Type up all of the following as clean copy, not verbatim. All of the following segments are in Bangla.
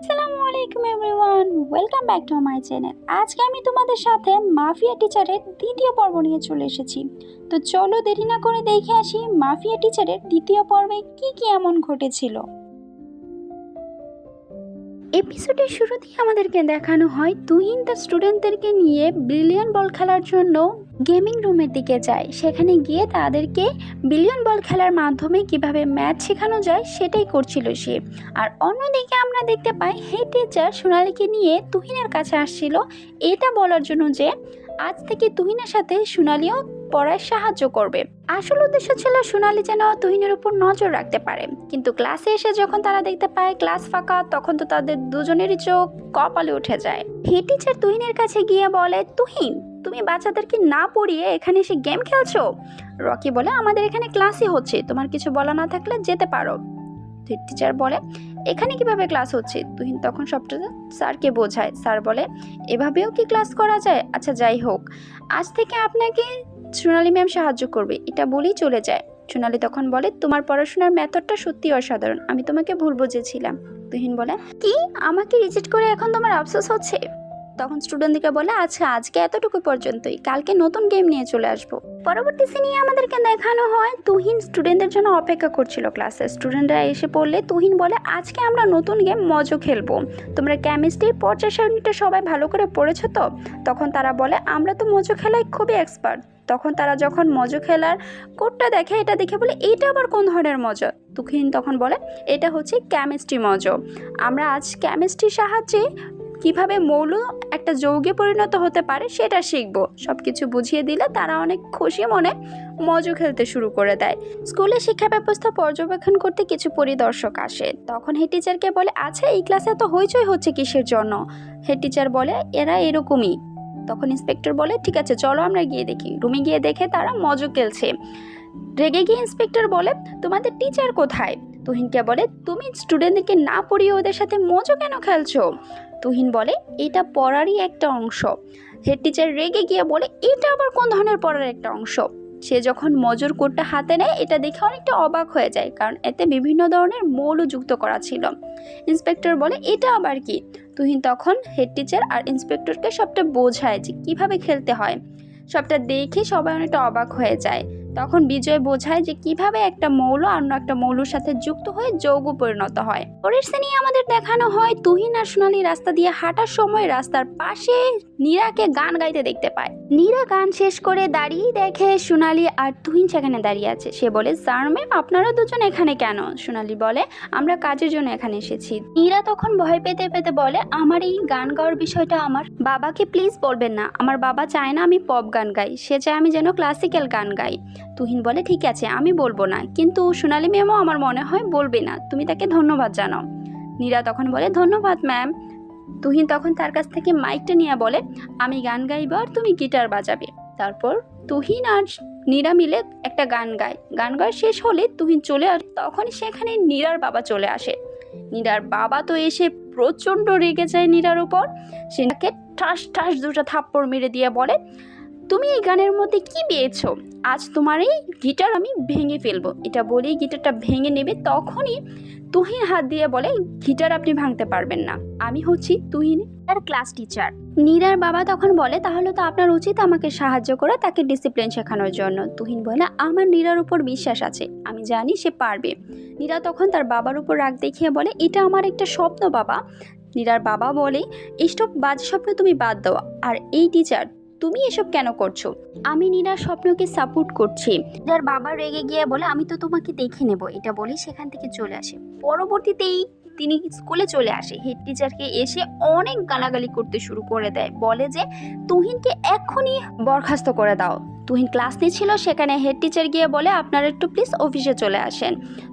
আসসালামু আলাইকুম everyone, welcome back to my channel. আজকে আমি তোমাদের সাথে মাফিয়া টিচারের দ্বিতীয় পর্ব নিয়ে চলে এসেছি। তো চলো দেরি না করে দেখে আসি মাফিয়া টিচারের দ্বিতীয় পর্বে কি কি এমন ঘটেছিল। এপিসোডের শুরুতেই আমাদেরকে দেখানো হয় তুহিন তার স্টুডেন্টদেরকে নিয়ে বিলিয়ন বল খেলার জন্য গেমিং রুমের দিকে যায়। সেখানে গিয়ে তাদেরকে বিলিয়ন বল খেলার মাধ্যমে কিভাবে ম্যাচ শেখানো যায় সেটাই করছিল সে। আর অন্যদিকে আমরা দেখতে পাই হেড টিচার সোনালীকে নিয়ে তুহিনের কাছে আসছিল এটা বলার জন্য যে আজ থেকে তুহিনের সাথে সোনালীও পড়ায় সাহায্য করবে। আসল উদ্দেশ্য ছিল সোনালী যেন তুহিনের উপর নজর রাখতে পারে। কিন্তু ক্লাসে এসে যখন তারা দেখতে পায় ক্লাস ফাঁকা, তখন তো তাদের দুজনেরই চোখ কপালে উঠে যায়। হেড টিচার তুহিনের কাছে গিয়ে বলে, তুহিন তুমি বাচ্চাদেরকে না পড়িয়ে এখানে এসে গেম খেলছো? রকি বলে, আমাদের এখানে ক্লাসই হচ্ছে, তোমার কিছু বলা না থাকলে যেতে পারো। হেড টিচার বলে, এখানে কিভাবে ক্লাস হচ্ছে? তুহিন তখন সবটা স্যারকে বোঝায়। স্যার বলে, এভাবেও কি ক্লাস করা যায়? আচ্ছা যাই হোক, আজ থেকে আপনাকে সোনালী ম্যাম সাহায্য করবে, এটা বলেই চলে যায়। সোনালী তখন বলে, তোমার পড়াশোনার মেথডটা সত্যি অসাধারণ, আমি তোমাকে ভুল বুঝেছিলাম। তুহিন বলে, কি আমাকে রিজেক্ট করে এখন তোমার আফসোস হচ্ছে? তখন স্টুডেন্টদেরকে বলে, আচ্ছা আজকে এতটুকু পর্যন্তই, কালকে নতুন গেম নিয়ে চলে আসবো। পরবর্তী সিনে আমাদেরকে দেখানো হয় তুহিন স্টুডেন্টদের জন্য অপেক্ষা করছিল ক্লাসে। স্টুডেন্টরা এসে পড়লে তুহিন বলে, আজকে আমরা নতুন গেম মজো খেলবো, তোমরা কেমিস্ট্রির পর্যায় সারণীটা সবাই ভালো করে পড়েছো তো? তখন তারা বলে, আমরা তো মজো খেলায় খুবই এক্সপার্ট। তখন তারা যখন মজো খেলার কোডটা দেখে, এটা দেখে বলে, এইটা আবার কোন ধরনের মজা? তুহিন তখন বলে, এটা হচ্ছে কেমিস্ট্রি মজো, আমরা আজ কেমিস্ট্রির সাহায্যে কিভাবে মৌল একটা যৌগে পরিণত হতে পারে সেটা শিখবো। সবকিছু বুঝিয়ে দিলে তারা অনেক খুশি মনে মজো খেলতে শুরু করে দেয়। স্কুলে শিক্ষা ব্যবস্থা পর্যবেক্ষণ করতে কিছু পরিদর্শক আসে। তখন হেড টিচারকে বলে, আচ্ছা এই ক্লাসে তো হইচই হচ্ছে কিসের জন্য? হেড টিচার বলে, এরা এরকমই। তখন ইন্সপেক্টর বলে, ঠিক আছে চলো আমরা গিয়ে দেখি। রুমে গিয়ে দেখে তারা মজো খেলছে। রেগে গিয়ে ইন্সপেক্টর বলে, তোমাদের টিচার কোথায়? তুহিনকে বলে, তুমি স্টুডেন্টদেরকে না পড়িয়ে ওদের সাথে মজো কেন খেলছো? তুহিন বলে, এটা পড়ারই একটা অংশ। হেড টিচার রেগে গিয়ে বলে, এটা আবার কোন ধরনের পড়ার একটা অংশ? সে যখন মজুর কোডটা হাতে নেয় এটা দেখে অনেকটা অবাক হয়ে যায়, কারণ এতে বিভিন্ন ধরনের মৌল যুক্ত করা ছিল। ইন্সপেক্টর বলে, এটা আবার কি? তুহিন তখন হেড টিচার আর ইন্সপেক্টরকে সবটা বোঝায় যে কিভাবে খেলতে হয়। সবটা দেখে সবাই অনেকটা অবাক হয়ে যায়। তখন বিজয় বোঝায় যে কিভাবে একটা মৌল অন্য একটা মৌলের সাথে যুক্ত হয়ে যৌগ পরিণত হয়। পরের শ্রেণী আমাদের দেখানো হয় তুহিন আর সোনালী রাস্তা দিয়ে হাঁটার সময় রাস্তার পাশে নীরাকে গান গাইতে দেখতে পায়। নীরা গান শেষ করে দাঁড়িয়ে দেখে সোনালী আর তুহিন সেখানে দাঁড়িয়ে আছে। সে বলে, স্যার ম্যাম আপনারা দুজন এখানে কেন? সোনালী বলে, আমরা কাজের জন্য এখানে এসেছি। নীরা তখন ভয় পেতে পেতে বলে, আমার এই গান গাওয়ার বিষয়টা আমার বাবাকে প্লিজ বলবেন না, আমার বাবা চায় না আমি পপ গান গাই, সে চায় আমি যেন ক্লাসিক্যাল গান গাই। তুহিন বলে, ঠিক আছে আমি বলবো না, কিন্তু সোনালী ম্যামও আমার মনে হয় বলবে না, তুমি তাকে ধন্যবাদ জানাও। নীরা তখন বলে, ধন্যবাদ ম্যাম। তুহিন তখন তার কাছ থেকে মাইকটা নিয়ে বলে, আমি গান গাইব আর তুমি গিটার বাজাবে। তারপর তুহিন আর নীরা মিলে একটা গান গায়। গান গাওয়া শেষ হলে তুহিন চলে আসে। তখনই সেখানে নীরার বাবা চলে আসে। নীরার বাবা তো এসে প্রচণ্ড রেগে যায় নীরার উপর। সে তাকে ঠাস ঠাস দুটো থাপ্পড় মেরে দিয়ে বলে, তুমি এই গানের মধ্যে কি পেয়েছো? আজ তোমার এই গিটার আমি ভেঙে ফেলবো। এটা বলেই গিটারটা ভেঙে নেবে। তখনই তুহিন হাত দিয়ে বলে, গিটার আপনি ভাঙতে পারবেন না, আমি হচ্ছি তুহিন আর ক্লাস টিচার। নীরার বাবা তখন বলে, তাহলে তো আপনার উচিত আমাকে সাহায্য করে তাকে ডিসিপ্লিন শেখানোর জন্য। তুহিন বলে, আমার নীরার উপর বিশ্বাস আছে, আমি জানি সে পারবে। নীরা তখন তার বাবার উপর রাগ দেখিয়ে বলে, এটা আমার একটা স্বপ্ন বাবা। নীরার বাবা বলে, এইসব বাজে স্বপ্ন তুমি বাদ দাও, আর এই টিচার তুমি এসব কেন করছো? আমি নীরার স্বপ্নকে সাপোর্ট করছি। যার বাবা রেগে গিয়ে বলে, আমি তো তোমাকে দেখে নেব। এটা বলেই সেখান থেকে চলে আসে। পরবর্তীতেই তিনি স্কুলে চলে আসে। হেড টিচারকে এসে অনেক গালাগালি করতে শুরু করে দেয়, বলে যে তুহিনকে এক্ষুনি বরখাস্ত করে দাও। তুহিন ক্লাস নিচ্ছিল, সেখানে হেড টিচার গিয়ে বলে, আপনারা একটু প্লিজ অফিসে চলে আসেন।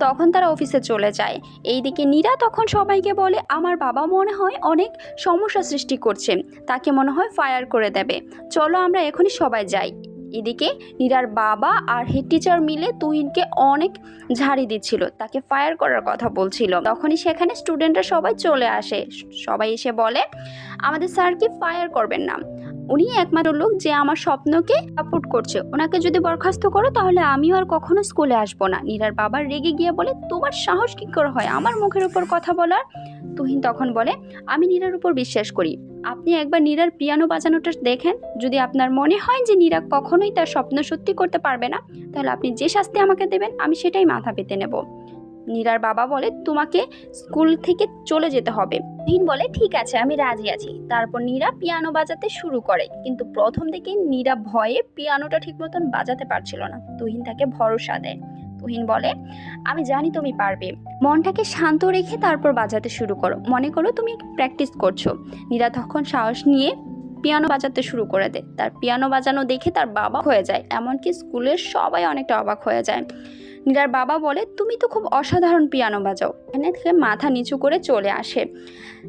তখন তারা অফিসে চলে যায়। এইদিকে নীরা তখন সবাইকে বলে, আমার বাবা মনে হয় অনেক সমস্যা সৃষ্টি করছে, তাকে মনে হয় ফায়ার করে দেবে, চলো আমরা এখনই সবাই যাই। এদিকে নীরার বাবা আর হেড টিচার মিলে তুহিনকে অনেক ঝাড়ি দিচ্ছিল, তাকে ফায়ার করার কথা বলছিল। তখনই সেখানে স্টুডেন্টরা সবাই চলে আসে। সবাই এসে বলে, আমাদের স্যারকে ফায়ার করবেন না, উনি একমাত্র লোক যে আমার স্বপ্নকে সাপোর্ট করছে, ওনাকে যদি বরখাস্ত করো তাহলে আমিও আর কখনো স্কুলে আসবো না। নীরার বাবা রেগে গিয়ে বলে, তোমার সাহস কি করে হয় আমার মুখের উপর কথা বলার? তুহিন তখন বলে, আমি নীরার উপর বিশ্বাস করি। আপনি একবার নীরার পিয়ানো বাজানোটা দেখেন, যদি আপনার মনে হয় যে নীরা কখনোই তার স্বপ্ন সত্যি করতে পারবে না, তাহলে আপনি যে শাস্তি আমাকে দেবেন আমি সেটাই মাথা পেতে নেব। নীরার বাবা বলে, তোমাকে স্কুল থেকে চলে যেতে হবে। তুহিন বলে, ঠিক আছে, আমি রাজি আছি। তারপর নীরা পিয়ানো বাজাতে শুরু করে, কিন্তু প্রথম দিকে নীরা ভয়ে পিয়ানোটা ঠিক মতন বাজাতে পারছিল না। তুহিন তাকে ভরসা দেয়। তুহিন বলে, আমি জানি তুমি পারবে, মনটাকে শান্ত রেখে তারপর বাজাতে শুরু করো, মনে করো তুমি প্র্যাকটিস করছো। নীরা তখন সাহস নিয়ে পিয়ানো বাজাতে শুরু করে দেয়। তার পিয়ানো বাজানো দেখে তার বাবা হয়ে যায়, এমনকি স্কুলের সবাই অনেকটা অবাক হয়ে যায়। নীরার বাবা বলে, তুমি তো খুব অসাধারণ পিয়ানো বাজাও। এখানে থেকে মাথা নিচু করে চলে আসে।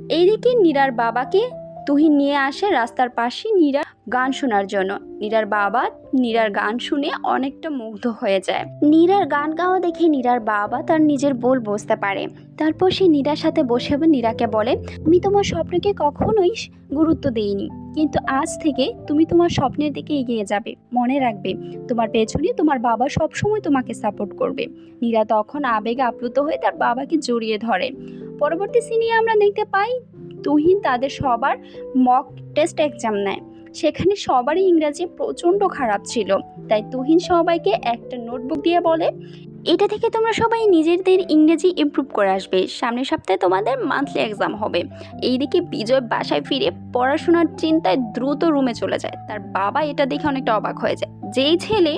এইদিকে নীরার বাবাকে তুহিন নিয়ে আসে রাস্তার পাশে নীরা গান শোনার জন্য। নীরার বাবা নীরার গান শুনে অনেকটা মুগ্ধ হয়ে যায়। নীরার গান গাওয়া দেখে নীরার বাবা তার নিজের ভুল বুঝতে পারে। তারপর সে নীরার সাথে বসে নীরাকে বলে, আমি তোমার স্বপ্নকে কখনোই গুরুত্ব দেইনি, কিন্তু আজ থেকে তুমি তোমার স্বপ্নের দিকে এগিয়ে যাবে। মনে রাখবে, তোমার পেছনে তোমার বাবা সবসময় তোমাকে সাপোর্ট করবে। নীরা তখন আবেগে আপ্লুত হয়ে তার বাবাকে জড়িয়ে ধরে। পরবর্তী সিনে আমরা দেখতে পাই তুহিন তাদের সবার মক টেস্ট এক্সাম নেয়। সেখানে সবারই ইংরাজি প্রচণ্ড খারাপ ছিল, তাই তুহিন সবাইকে একটা নোটবুক দিয়ে বলে, এটা থেকে তোমরা সবাই নিজেদের ইংরেজি ইমপ্রুভ করে আসবে। সামনের সপ্তাহে তোমাদের মান্থলি এক্সাম হবে। এইদিকে বিজয় বাসায় ফিরে পড়াশোনার চিন্তায় দ্রুত রুমে চলে যায়। তার বাবা এটা দেখে অনেকটা অবাক হয়ে যায়। যেই ছেলে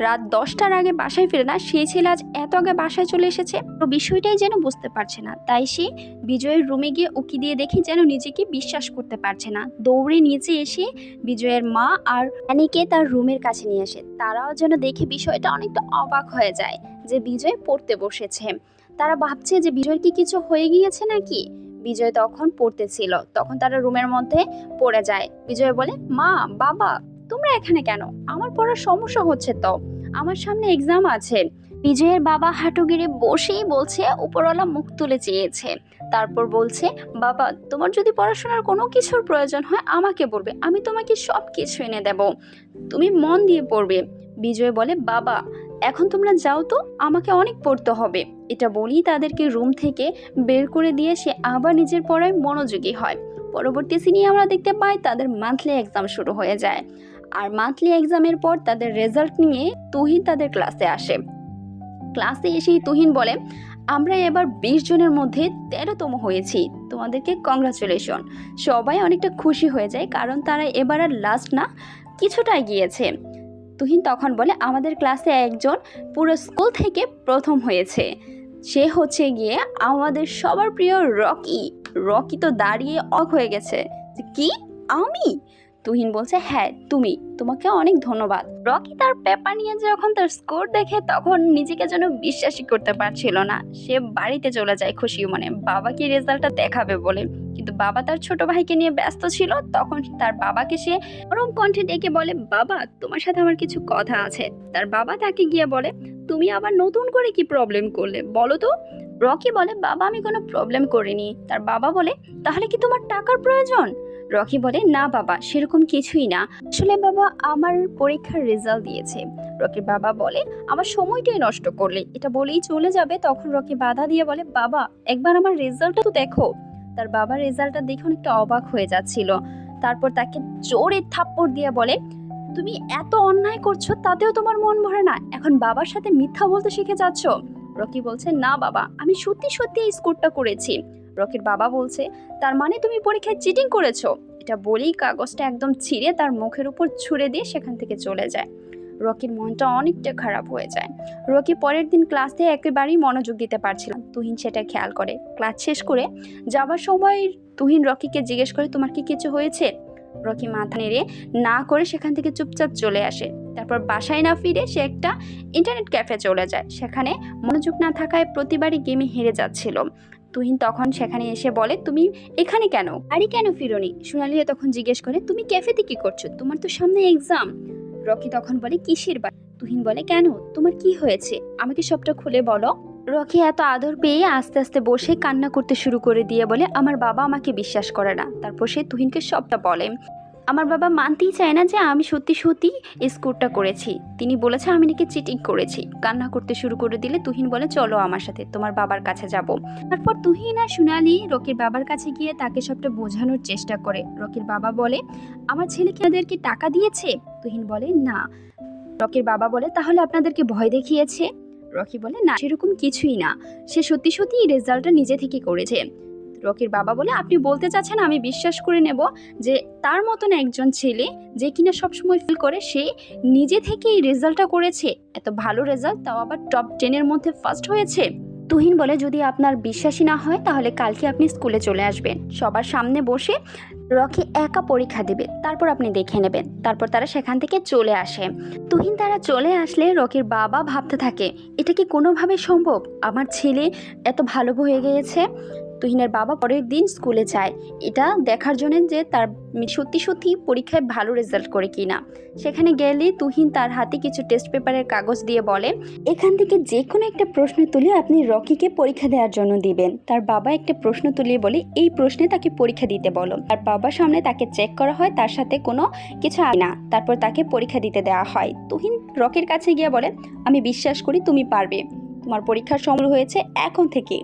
রাত 10টার আগে বাসায় ফিরে না, সেই ছেলে আজ এত আগে বাসায় চলে এসেছে। তো বিষয়টাই যেন বুঝতে পারছে না, তাই সে বিজয়ের রুমে গিয়ে উকি দিয়ে দেখে যেন নিজেকে বিশ্বাস করতে পারছে না। দৌড়ে নিচে এসে বিজয়ের মা আর অ্যানিকে তার রুমের কাছে নিয়ে আসে। তারাও যেন দেখে বিষয়টা অনেকটা অবাক হয়ে যায় যে বিজয় পড়তে বসেছে। তারা ভাবছে যে বিজয়ের কি কিছু হয়ে গিয়েছে নাকি। বিজয় তখন পড়তেছিল, তখন তারা রুমের মধ্যে পড়ে যায়। বিজয় বলে, মা, বাবা, তোমরা এখানে কেন? আমার পড়ার সমস্যা হচ্ছে তো, আমার সামনে এক্সাম আছে। বিজয়ের বাবা হাঁটু গেড়ে বসেই বলছে, উপরওয়ালা মুখ তুলে চেয়েছে। তারপর বলছে, বাবা, তোমার যদি পড়াশোনার কোনো কিছুর প্রয়োজন হয় আমাকে বলবে, আমি তোমাকে সব কিছু এনে দেব, তুমি মন দিয়ে পড়বে। বিজয় বলে, বাবা, এখন তোমরা যাও তো, আমাকে অনেক পড়তে হবে। এটা বলেই তাদেরকে রুম থেকে বের করে দিয়ে সে আবার নিজের পড়ায় মনোযোগী হয়। পরবর্তী সিনে আমরা দেখতে পাই তাদের মান্থলি এক্সাম শুরু হয়ে যায়। আর মান্থলি এক্সামের পর তাদের রেজাল্ট নিয়ে তুহিন তাদের ক্লাসে আসে। ক্লাসে এসেই তুহিন বলে, আমরা এবার 20 জনের মধ্যে 13তম হয়েছি, তোমাদেরকে কংগ্রাচুলেশন। সবাই অনেকটা খুশি হয়ে যায়, কারণ তারা এবার আর লাস্ট না, কিছুটা এগিয়েছে। তুহিন তখন বলে, আমাদের ক্লাসে একজন পুরো স্কুল থেকে প্রথম হয়েছে, সে হচ্ছে গিয়ে আমাদের সবার প্রিয় রকি। রকি তো দাঁড়িয়ে অবাক হয়ে গেছে যে, কি, আমি? তুহিন বলছে, হ্যাঁ তুমি, তোমাকে অনেক ধন্যবাদ। রকি তার পেপার নিয়ে যখন তার স্কোর দেখে তখন নিজেকে যেন বিশ্বাসই করতে পারছিল না। সে বাড়িতে চলে যায় খুশি মনে, বাবাকে রেজাল্টটা দেখাবে বলে। কিন্তু বাবা তার ছোট ভাইকে নিয়ে ব্যস্ত ছিল। তখন তার বাবাকে সে নরম কণ্ঠে ডেকে বলে, বাবা, তোমার সাথে আমার কিছু কথা আছে। তার বাবা তাকে গিয়ে বলে, তুমি আবার নতুন করে কি প্রবলেম করলে বলো তো? রকি বলে, বাবা, আমি কোনো প্রবলেম করিনি। তার বাবা বলে, তাহলে কি তোমার টাকার প্রয়োজন? রকি বলে, না বাবা, সেরকম কিছুই না, আসলে বাবা আমার পরীক্ষার রেজাল্ট দিয়েছে। রকির বাবা বলে, আমার সময়টাই নষ্ট করলে। এটা বলেই চলে যাবে, তখন রকি বাধা দিয়ে বলে, বাবা, একবার আমার রেজাল্টটা তো দেখো। তার বাবা রেজাল্টটা দেখে অনেকটা অবাক হয়ে যাচ্ছিল। তারপর তাকে জোরে থাপ্পড় দিয়ে বলে, তুমি এত অন্যায় করছো, তাতেও তোমার মন ভরে না, এখন বাবার সাথে মিথ্যা বলতে শিখে যাচ্ছ। রকি বলছে, না বাবা, আমি সত্যি সত্যি এই স্কোরটা করেছি। রকির বাবা বলছে, তার মানে তুমি পরীক্ষায় চিটিং করেছো? এটা বলেই কাগজটা একদম ছিঁড়ে তার মুখের উপর ছুঁড়ে দিয়ে সেখান থেকে চলে যায়। রকির মনটা অনেকটা খারাপ হয়ে যায়। রকি পরের দিন ক্লাসে একেবারেই মনোযোগ দিতে পারছিল না। তুহিন সেটা খেয়াল করে। ক্লাস শেষ করে যাবার সময় তুহিন রকিকে জিজ্ঞেস করে, তোমার কি কিছু হয়েছে? রকি মাথা নেড়ে না করে সেখান থেকে চুপচাপ চলে আসে। তারপর বাসায় না ফিরে সে একটা ইন্টারনেট ক্যাফে চলে যায়। সেখানে মনোযোগ না থাকায় প্রতিবারই গেমে হেরে যাচ্ছিল। তুহিন তখন সেখানে এসে বলে, তুমি এখানে কেন, বাড়ি কেন ফিরোনি? সোনালিয়া তখন জিজ্ঞেস করে, তুমি ক্যাফেতে কি করছো? তোমার তো সামনে এক্সাম। রকি তখন বলে, কিসের বাড়ি? তুহিন বলে, কেন, তোমার কি হয়েছে, আমাকে সবটা খুলে বলো। রকি এত আদর পেয়ে আস্তে আস্তে বসে কান্না করতে শুরু করে দিয়ে বলে, আমার বাবা আমাকে বিশ্বাস করে না। তারপর সে তুহিনকে সবটা বলে। আমার বাবা মানতেই চায় না যে আমি সত্যি সত্যি স্কোরটা করেছি। তিনি বলেছে আমি নাকি চিটিং করেছি। কান্না করতে শুরু করে দিলে তুহিন বলে চলো আমার সাথে, তোমার বাবার কাছে যাব। তারপর তুহিন আর সোনালি রকির বাবার কাছে গিয়ে তাকে সবটা বোঝানোর চেষ্টা করে। রকির বাবা বলে আমার ছেলেকে আপনাদেরকে টাকা দিয়েছে? তুহিন বলে না। রকির বাবা বলে তাহলে আপনাদেরকে ভয় দেখিয়েছে? রকি বলে না, সেরকম কিছুই না, সে সত্যি সত্যি এই রেজাল্টটা নিজে থেকে করেছে। রকির বাবা বলে আপনি বলতে চাচ্ছেন আমি বিশ্বাস করে নেব যে তার মতন একজন ছেলে যে কিনা সবসময় ফিল করে সে নিজে থেকে এই রেজাল্টটা করেছে? এত ভালো রেজাল্ট, তাও আবার টপ 10-এর মধ্যে ফার্স্ট হয়েছে। তুহিন বলে যদি আপনার বিশ্বাসী না হয় তাহলে কালকে আপনি স্কুলে চলে আসবেন, সবার সামনে বসে রকি একা পরীক্ষা দেবে, তারপর আপনি দেখে নেবেন। তারপর তারা সেখান থেকে চলে আসে। তুহিন তারা চলে আসলে রকির বাবা ভাবতে থাকে এটা কি কোনোভাবে সম্ভব, আমার ছেলে এত ভালো হয়ে গিয়েছে। তুহিনের বাবা পরের দিন স্কুলে যায় এটা দেখার জন্য যে তার সত্যি সত্যি পরীক্ষায় ভালো রেজাল্ট করে কিনা। সেখানে গেলে তুহিন তার হাতে কিছু টেস্ট পেপারের কাগজ দিয়ে বলে এখান থেকে যে কোনো একটা প্রশ্ন তুলে আপনি রকিকে পরীক্ষা দেওয়ার জন্য দিবেন। তার বাবা একটা প্রশ্ন তুলিয়ে বলে এই প্রশ্নে তাকে পরীক্ষা দিতে বলো। তার বাবার সামনে তাকে চেক করা হয়, তার সাথে কোনো কিছু না, তারপর তাকে পরীক্ষা দিতে দেওয়া হয়। তুহিন রকির কাছে গিয়ে বলে আমি বিশ্বাস করি তুমি পারবে, তোমার পরীক্ষার সময় হয়েছে এখন থেকে।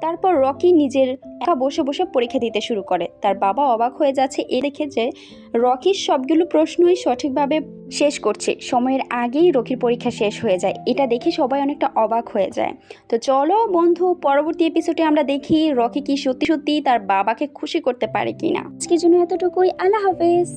তারপর রকি নিজের একা বসে বসে পরীক্ষা দিতে শুরু করে। তার বাবা অবাক হয়ে যাচ্ছে এ দেখে যে রকির সবগুলো প্রশ্নই সঠিকভাবে শেষ করছে, সময়ের আগেই রকির পরীক্ষা শেষ হয়ে যায়। এটা দেখে সবাই অনেকটা অবাক হয়ে যায়। তো চলো বন্ধু, পরবর্তী এপিসোডে আমরা দেখি রকি কি সত্যি সত্যি তার বাবাকে খুশি করতে পারে কিনা। আজকের জন্য এতটুকুই, আল্লাহ হাফেজ।